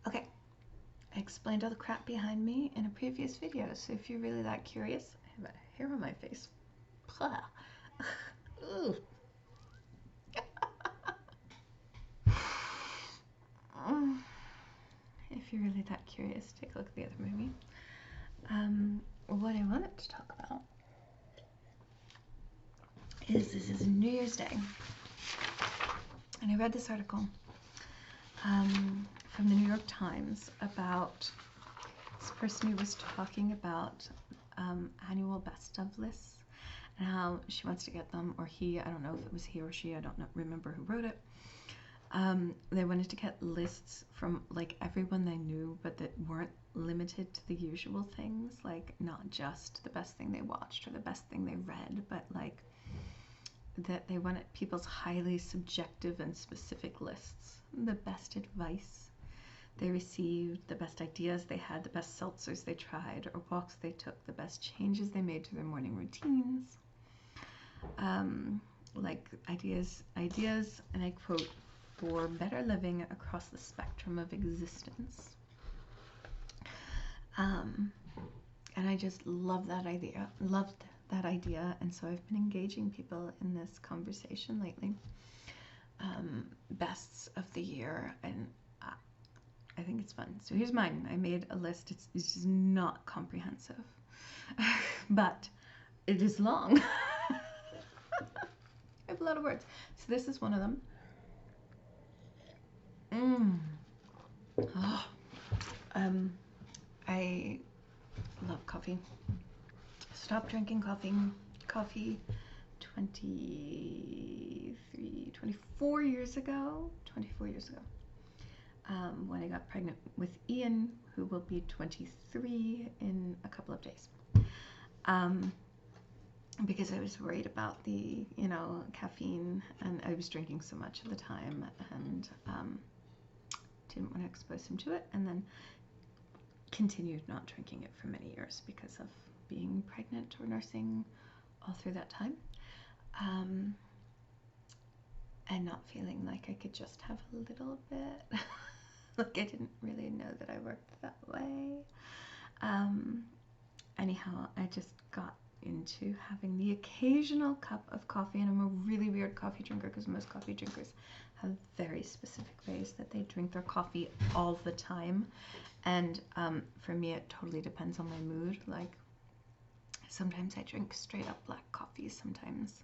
Okay, I explained all the crap behind me in a previous video, so if you're really that curious, I have a hair on my face. If you're really that curious, take a look at the other movie. What I wanted to talk about is this is New Year's Day, and I read this article from the New York Times about this person who was talking about annual best of lists and how she wants to get them, or he, I don't know if it was he or she, I don't remember who wrote it. They wanted to get lists from like everyone they knew, but that weren't limited to the usual things, like not just the best thing they watched or the best thing they read, but like that they wanted people's highly subjective and specific lists, the best advice they received, the best ideas they had, the best seltzers they tried or walks they took, the best changes they made to their morning routines, like ideas, and I quote, for better living across the spectrum of existence. And I just loved that idea, and so I've been engaging people in this conversation lately. Bests of the year, and I think it's fun. So here's mine. I made a list. It's just not comprehensive, but it is long. I have a lot of words. So this is one of them. Oh. I love coffee. Stopped drinking coffee 24 years ago. When I got pregnant with Ian, who will be 23 in a couple of days. Because I was worried about the, caffeine, and I was drinking so much at the time, and didn't want to expose him to it, and then continued not drinking it for many years because of being pregnant or nursing all through that time, and not feeling like I could just have a little bit. Like I didn't really know that I worked that way. Anyhow, I just got into having the occasional cup of coffee, and I'm a really weird coffee drinker because most coffee drinkers have very specific ways that they drink their coffee all the time, and for me it totally depends on my mood. Like sometimes I drink straight up black coffee, sometimes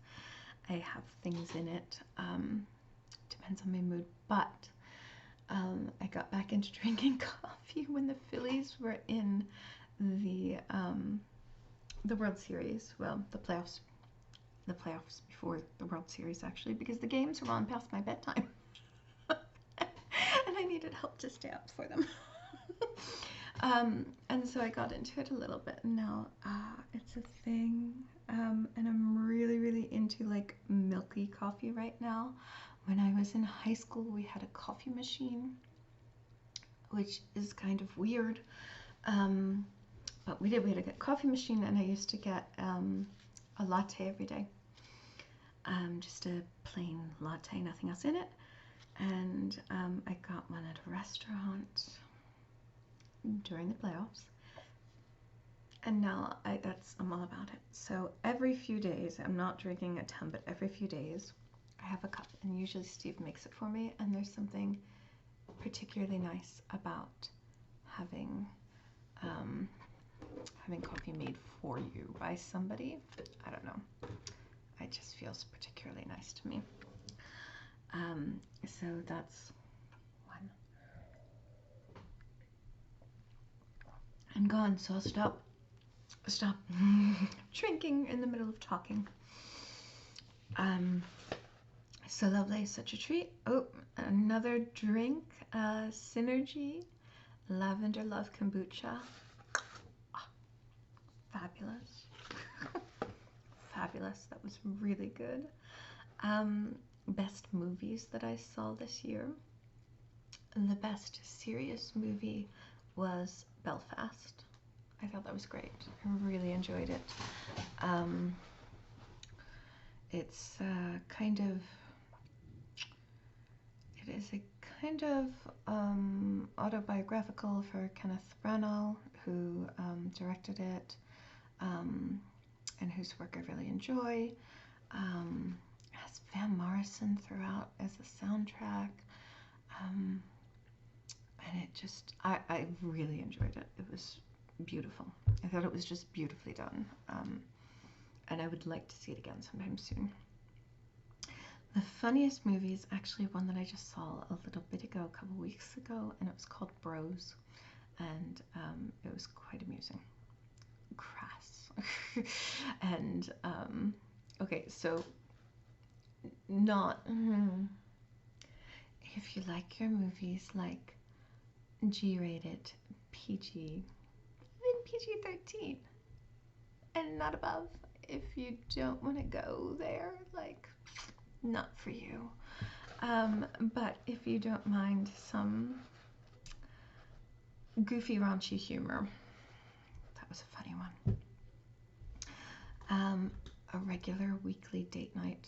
I have things in it, depends on my mood, but I got back into drinking coffee when the Phillies were in the World Series, well, the playoffs before the World Series, actually, because the games were on past my bedtime. And I needed help to stay up for them. And so I got into it a little bit, and now it's a thing, and I'm really, really into like milky coffee right now. When I was in high school, we had a coffee machine, which is kind of weird, but we had a good coffee machine, and I used to get a latte every day, just a plain latte, nothing else in it, and I got one at a restaurant during the playoffs, and now I'm all about it. So every few days, I'm not drinking a ton, but every few days I have a cup, and usually Steve makes it for me, and there's something particularly nice about having coffee made for you by somebody. I don't know, it just feels particularly nice to me. So that's one. I'm gone, so I'll stop drinking in the middle of talking. So lovely, such a treat. Oh, another drink, Synergy Lavender Love Kombucha. Fabulous. Fabulous, that was really good. Best movies that I saw this year. The best serious movie was Belfast. I thought that was great. I really enjoyed it. It's kind of, it is a kind of autobiographical for Kenneth Branagh, who directed it, and whose work I really enjoy. Has Van Morrison throughout as a soundtrack. And it just, I really enjoyed it. It was beautiful. I thought it was just beautifully done. And I would like to see it again sometime soon. The funniest movie is actually one that I just saw a little bit ago, a couple weeks ago, and it was called Bros. And it was quite amusing. Crass. And, okay, so not, if you like your movies like G-rated, PG, even PG-13, and not above. If you don't want to go there, like, not for you. But if you don't mind some goofy, raunchy humor, that was a funny one. A regular weekly date night,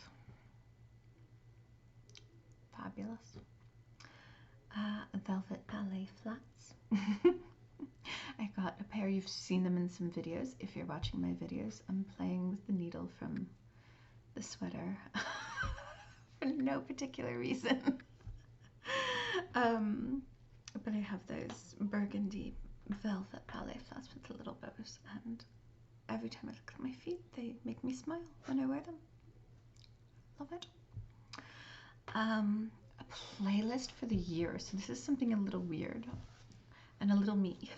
fabulous. Velvet Ballet flats. I got a pair. You've seen them in some videos. If you're watching my videos, I'm playing with the needle from the sweater for no particular reason. But I have those burgundy velvet ballet flats with the little bows, and every time I look at my feet, they make me smile when I wear them. Love it. A playlist for the year. So this is something a little weird and a little me.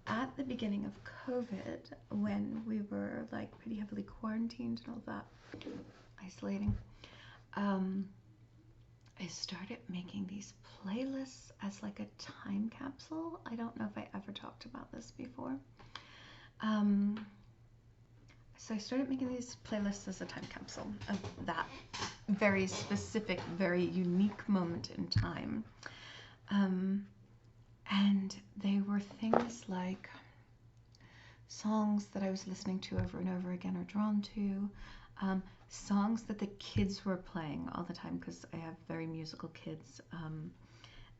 At the beginning of COVID, when we were like pretty heavily quarantined and all that, isolating, I started making these playlists as like a time capsule. I don't know if I ever talked about this before. So I started making these playlists as a time capsule of that very specific, very unique moment in time. And they were things like songs that I was listening to over and over again or drawn to, songs that the kids were playing all the time, because I have very musical kids,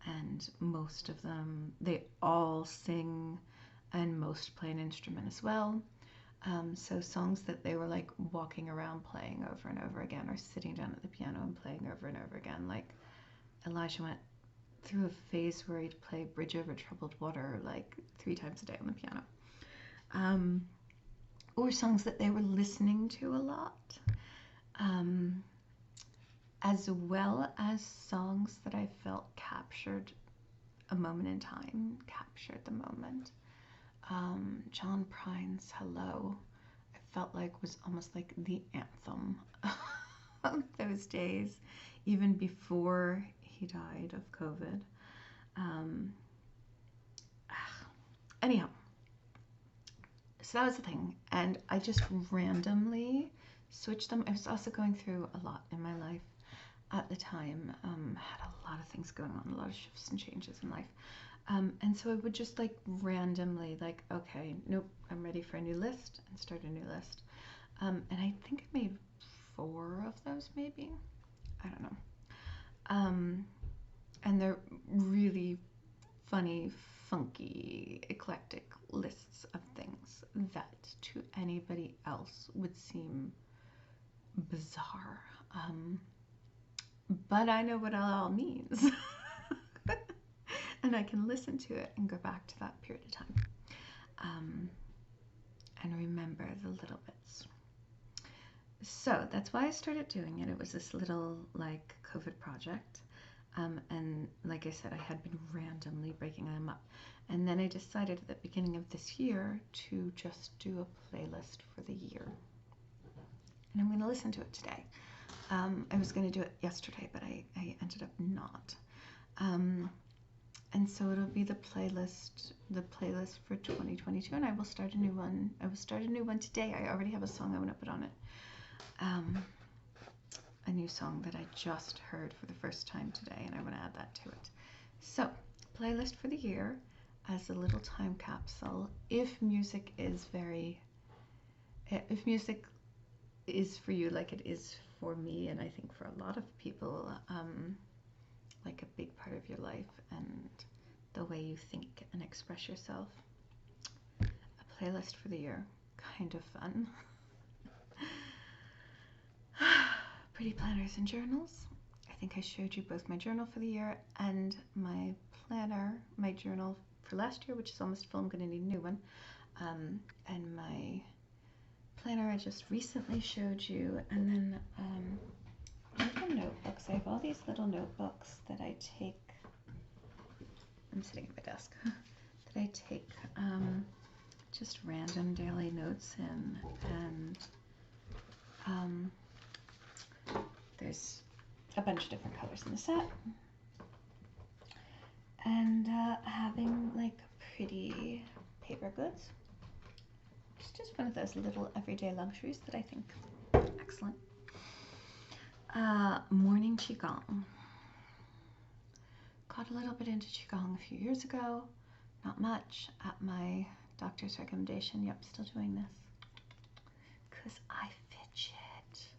and most of them, they all sing and most play an instrument as well. So songs that they were like walking around playing over and over again, or sitting down at the piano and playing over and over again. Like Elijah went through a phase where he'd play Bridge Over Troubled Water like 3 times a day on the piano. Or songs that they were listening to a lot, as well as songs that I felt captured a moment in time, captured the moment. John Prine's Hello, I felt like was almost like the anthem of those days, even before he died of COVID. Anyhow, so that was the thing, and I just randomly switched them. I was also going through a lot in my life at the time, had a lot of things going on, a lot of shifts and changes in life. And so I would just like randomly like, okay, nope, I'm ready for a new list, and start a new list. And I think I made 4 of those maybe. I don't know. And they're really funny, funky, eclectic lists of things that to anybody else would seem bizarre. But I know what it all means. And I can listen to it and go back to that period of time, and remember the little bits. So that's why I started doing it. It was this little like COVID project, and like I said, I had been randomly breaking them up, and then I decided at the beginning of this year to just do a playlist for the year, and I'm going to listen to it today. I was going to do it yesterday, but I ended up not. And so it'll be the playlist for 2022, and I will start a new one. I will start a new one today. I already have a song I want to put on it. A new song that I just heard for the first time today, and I want to add that to it. So, playlist for the year as a little time capsule. If music is for you like it is for me, and I think for a lot of people, like a big part of your life and the way you think and express yourself. A playlist for the year, kind of fun. Pretty planners and journals. I think I showed you both my journal for the year and my planner, my journal for last year, which is almost full. I'm going to need a new one. And my planner I just recently showed you. And then little notebooks. I have all these little notebooks that I take. I'm sitting at my desk. That I take just random daily notes in, and there's a bunch of different colors in the set, and having like pretty paper goods. It's just one of those little everyday luxuries that I think excellent. Morning Qigong. Got a little bit into Qigong a few years ago, not much, at my doctor's recommendation. Yep, still doing this because I fidget,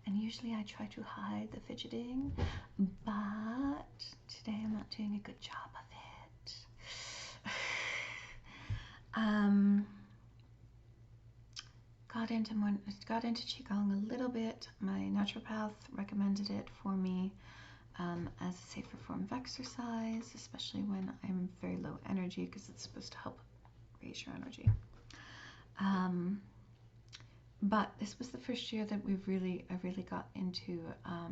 and usually I try to hide the fidgeting, but today I'm not doing a good job of it. Got into Qigong a little bit. My naturopath recommended it for me as a safer form of exercise, especially when I'm very low energy, because it's supposed to help raise your energy. But this was the first year that I really got into a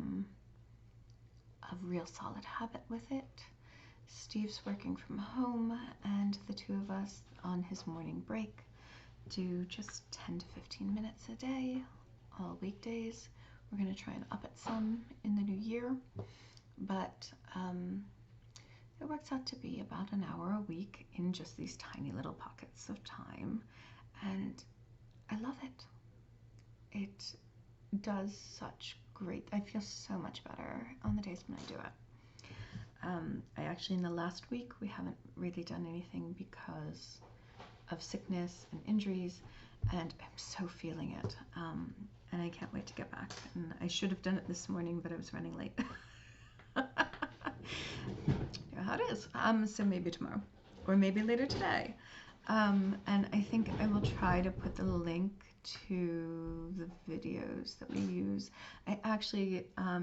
real solid habit with it. Steve's working from home, and the two of us on his morning break do just 10 to 15 minutes a day, all weekdays. We're going to try and up it some in the new year, but it works out to be about an hour a week in just these tiny little pockets of time, and I love it. It does such great, I feel so much better on the days when I do it. I actually, in the last week, we haven't really done anything because of sickness and injuries, and I'm so feeling it, and I can't wait to get back. And I should have done it this morning, but I was running late. You know how it is. So maybe tomorrow, or maybe later today. And I think I will try to put the link to the videos that we use. I actually I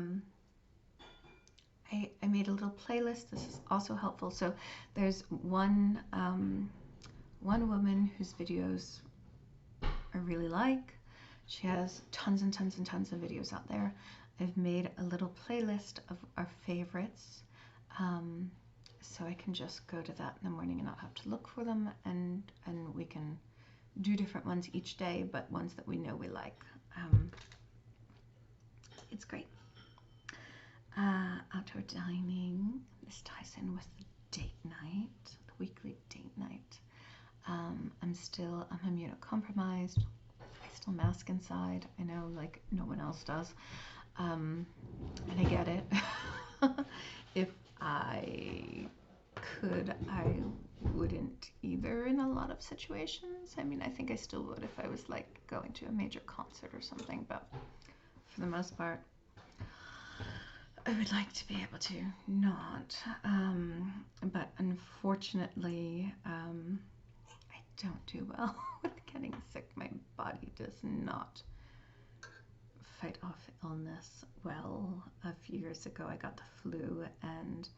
made a little playlist. This is also helpful. So there's one woman whose videos I really like. She has tons and tons and tons of videos out there. I've made a little playlist of our favorites, so I can just go to that in the morning and not have to look for them, and we can do different ones each day, but ones that we know we like. It's great. Outdoor dining. This ties in with the date night, the weekly date night. I'm immunocompromised. I still mask inside. I know, like, no one else does. And I get it. If I could, I wouldn't either in a lot of situations. I mean, I think I still would if I was like going to a major concert or something, but for the most part, I would like to be able to not. But unfortunately, I don't do well with getting sick. My body does not fight off illness well. A few years ago, I got the flu, and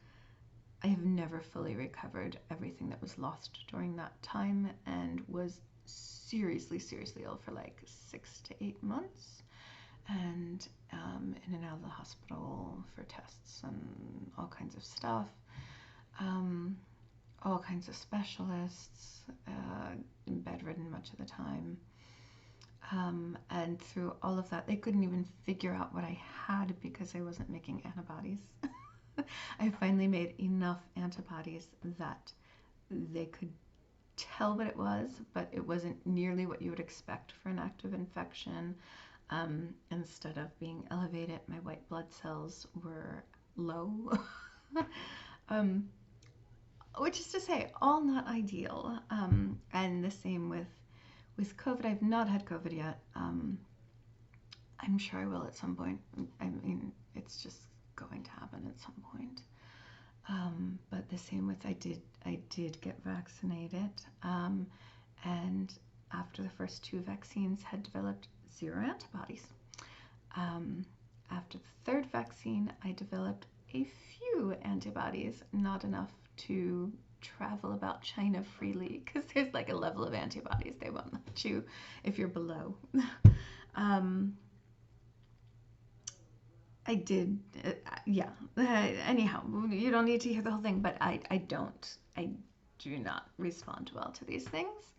I have never fully recovered everything that was lost during that time, and was seriously ill for like 6 to 8 months, and in and out of the hospital for tests and all kinds of stuff, all kinds of specialists, bedridden much of the time. And through all of that, they couldn't even figure out what I had because I wasn't making antibodies. I finally made enough antibodies that they could tell what it was, but it wasn't nearly what you would expect for an active infection. Instead of being elevated, my white blood cells were low. Which is to say, all not ideal. And the same with COVID. I've not had COVID yet. I'm sure I will at some point. I mean, it's just going to happen at some point. But the same with I did get vaccinated, and after the first 2 vaccines had developed 0 antibodies. After the 3rd vaccine, I developed a few antibodies, not enough to travel about China freely, because there's like a level of antibodies they won't let you if you're below. I did, yeah. Anyhow, you don't need to hear the whole thing, but I do not respond well to these things.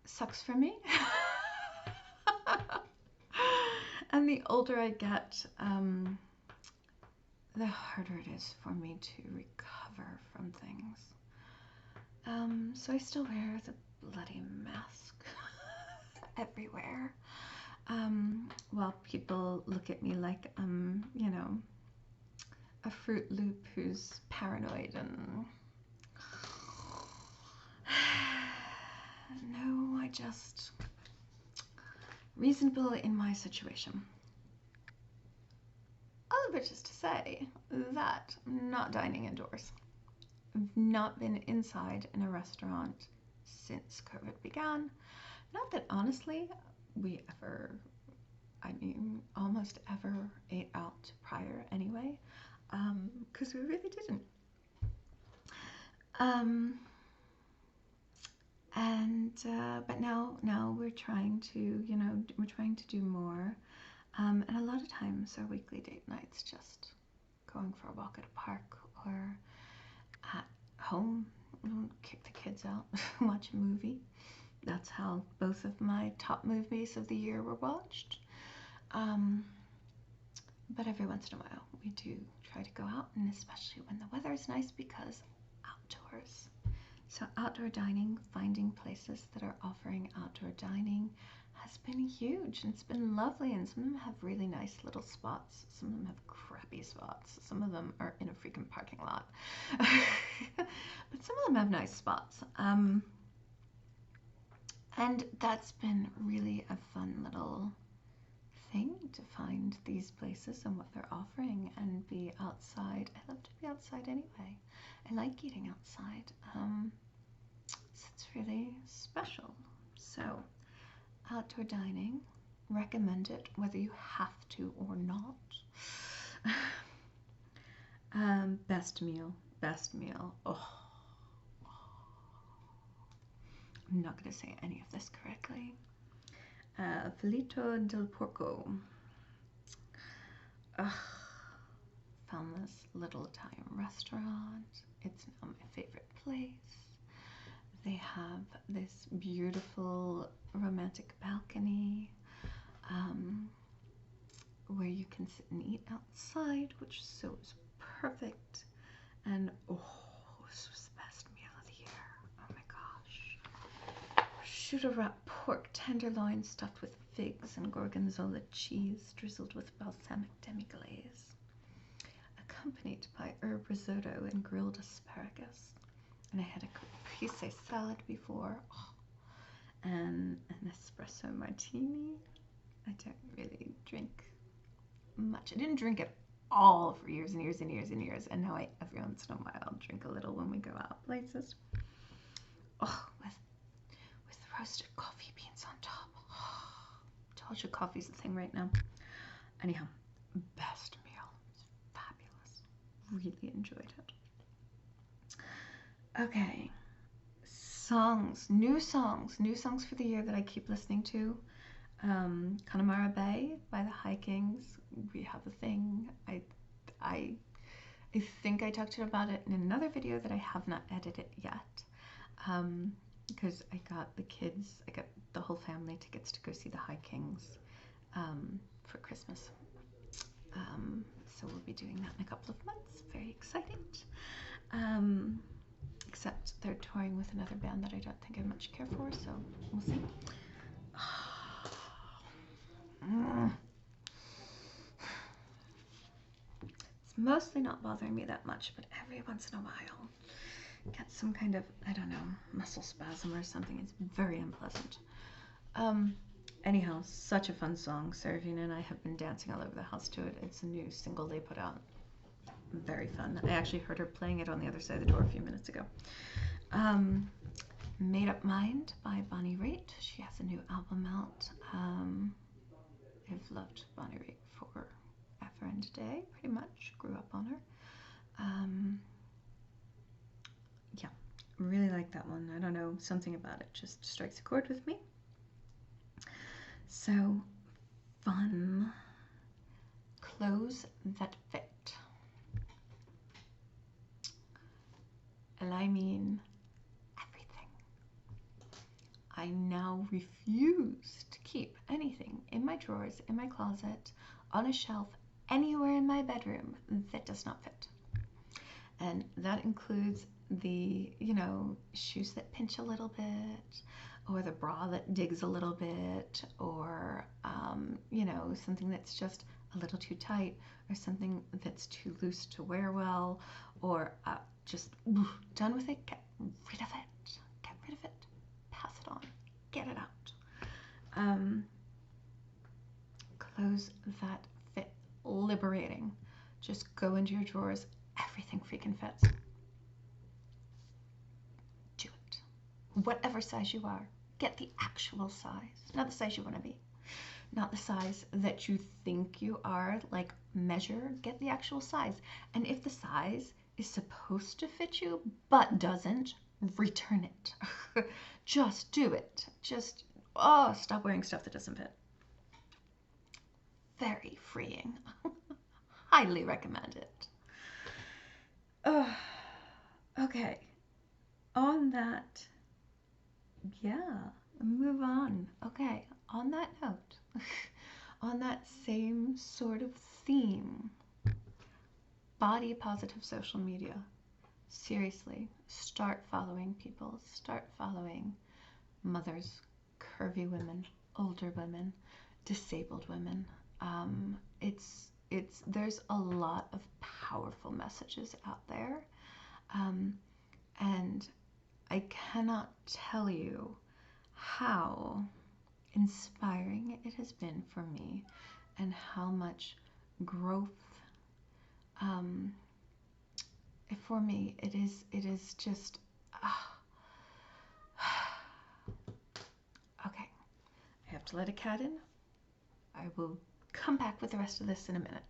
Sucks for me. And the older I get, the harder it is for me to recover from things. So I still wear the bloody mask everywhere. While people look at me like you know, a Fruit Loop who's paranoid and no, I just reasonable in my situation. All of which is to say that I'm not dining indoors. I've not been inside in a restaurant since COVID began. Not that honestly we ever, I mean, almost ever ate out prior anyway, because we really didn't. But now we're trying to, you know, we're trying to do more. And a lot of times our weekly date nights just going for a walk at a park or at home, kick the kids out, watch a movie. That's how both of my top movies of the year were watched. But every once in a while we do try to go out, and especially when the weather is nice, because outdoors. So outdoor dining, finding places that are offering outdoor dining has been huge, and it's been lovely, and some of them have really nice little spots. Some of them have crappy spots. Some of them are in a freaking parking lot. But some of them have nice spots. And that's been really a fun little thing to find these places and what they're offering and be outside. I love to be outside anyway. I like eating outside. It's really special. So, outdoor dining, recommend it whether you have to or not. Best meal. Oh, I'm not going to say any of this correctly. Filito del Porco. Found this little Italian restaurant. It's now my favorite place. They have this beautiful romantic balcony where you can sit and eat outside, which so is perfect. And oh, this was the best meal of the year. Oh my gosh. Prosciutto wrapped pork tenderloin stuffed with figs and gorgonzola cheese drizzled with balsamic demi-glaze, accompanied by herb risotto and grilled asparagus. And I had a caprese salad before, and an espresso martini. I don't really drink much. I didn't drink at all for years and years and years and years, and now every once in a while I'll drink a little when we go out places. Oh, with roasted coffee beans on top. Oh, told you coffee's the thing right now. Anyhow, best meal. It's fabulous. Really enjoyed it. Okay, new songs for the year that I keep listening to. Connemara Bay by the High Kings. We have a thing. I think I talked about it in another video that I have not edited yet, because I got the whole family tickets to go see the High Kings for Christmas. So we'll be doing that in a couple of months. Very excited. Except they're touring with another band that I don't think I much care for, so we'll see. It's mostly not bothering me that much, but every once in a while get some kind of, I don't know, muscle spasm or something. It's very unpleasant. Anyhow, such a fun song. Servina and I have been dancing all over the house to it. It's a new single they put out. Very fun. I actually heard her playing it on the other side of the door a few minutes ago. Made Up Mind by Bonnie Raitt. She has a new album out. I've loved Bonnie Raitt forever and a day, pretty much. Grew up on her. Yeah, really like that one. I don't know, something about it just strikes a chord with me. So, fun. Clothes that fit. And I mean everything. I now refuse to keep anything in my drawers, in my closet, on a shelf, anywhere in my bedroom that does not fit. And that includes the, shoes that pinch a little bit, or the bra that digs a little bit, or, something that's just a little too tight, or something that's too loose to wear well, or just done with it, get rid of it. Get rid of it. Pass it on. Get it out. Clothes that fit. Liberating. Just go into your drawers. Everything freaking fits. Do it. Whatever size you are, get the actual size. Not the size you want to be. Not the size that you think you are. Like, measure. Get the actual size. And if the size is supposed to fit you but doesn't, return it. Just do it. Just, stop wearing stuff that doesn't fit. Very freeing. Highly recommend it. Okay. On that, move on. Okay, on that note, on that same sort of theme, body positive social media. Seriously, start following people. Start following mothers, curvy women, older women, disabled women. There's a lot of powerful messages out there, and I cannot tell you how inspiring it has been for me, and how much growth. For me, it is just. Okay, I have to let a cat in. I will come back with the rest of this in a minute.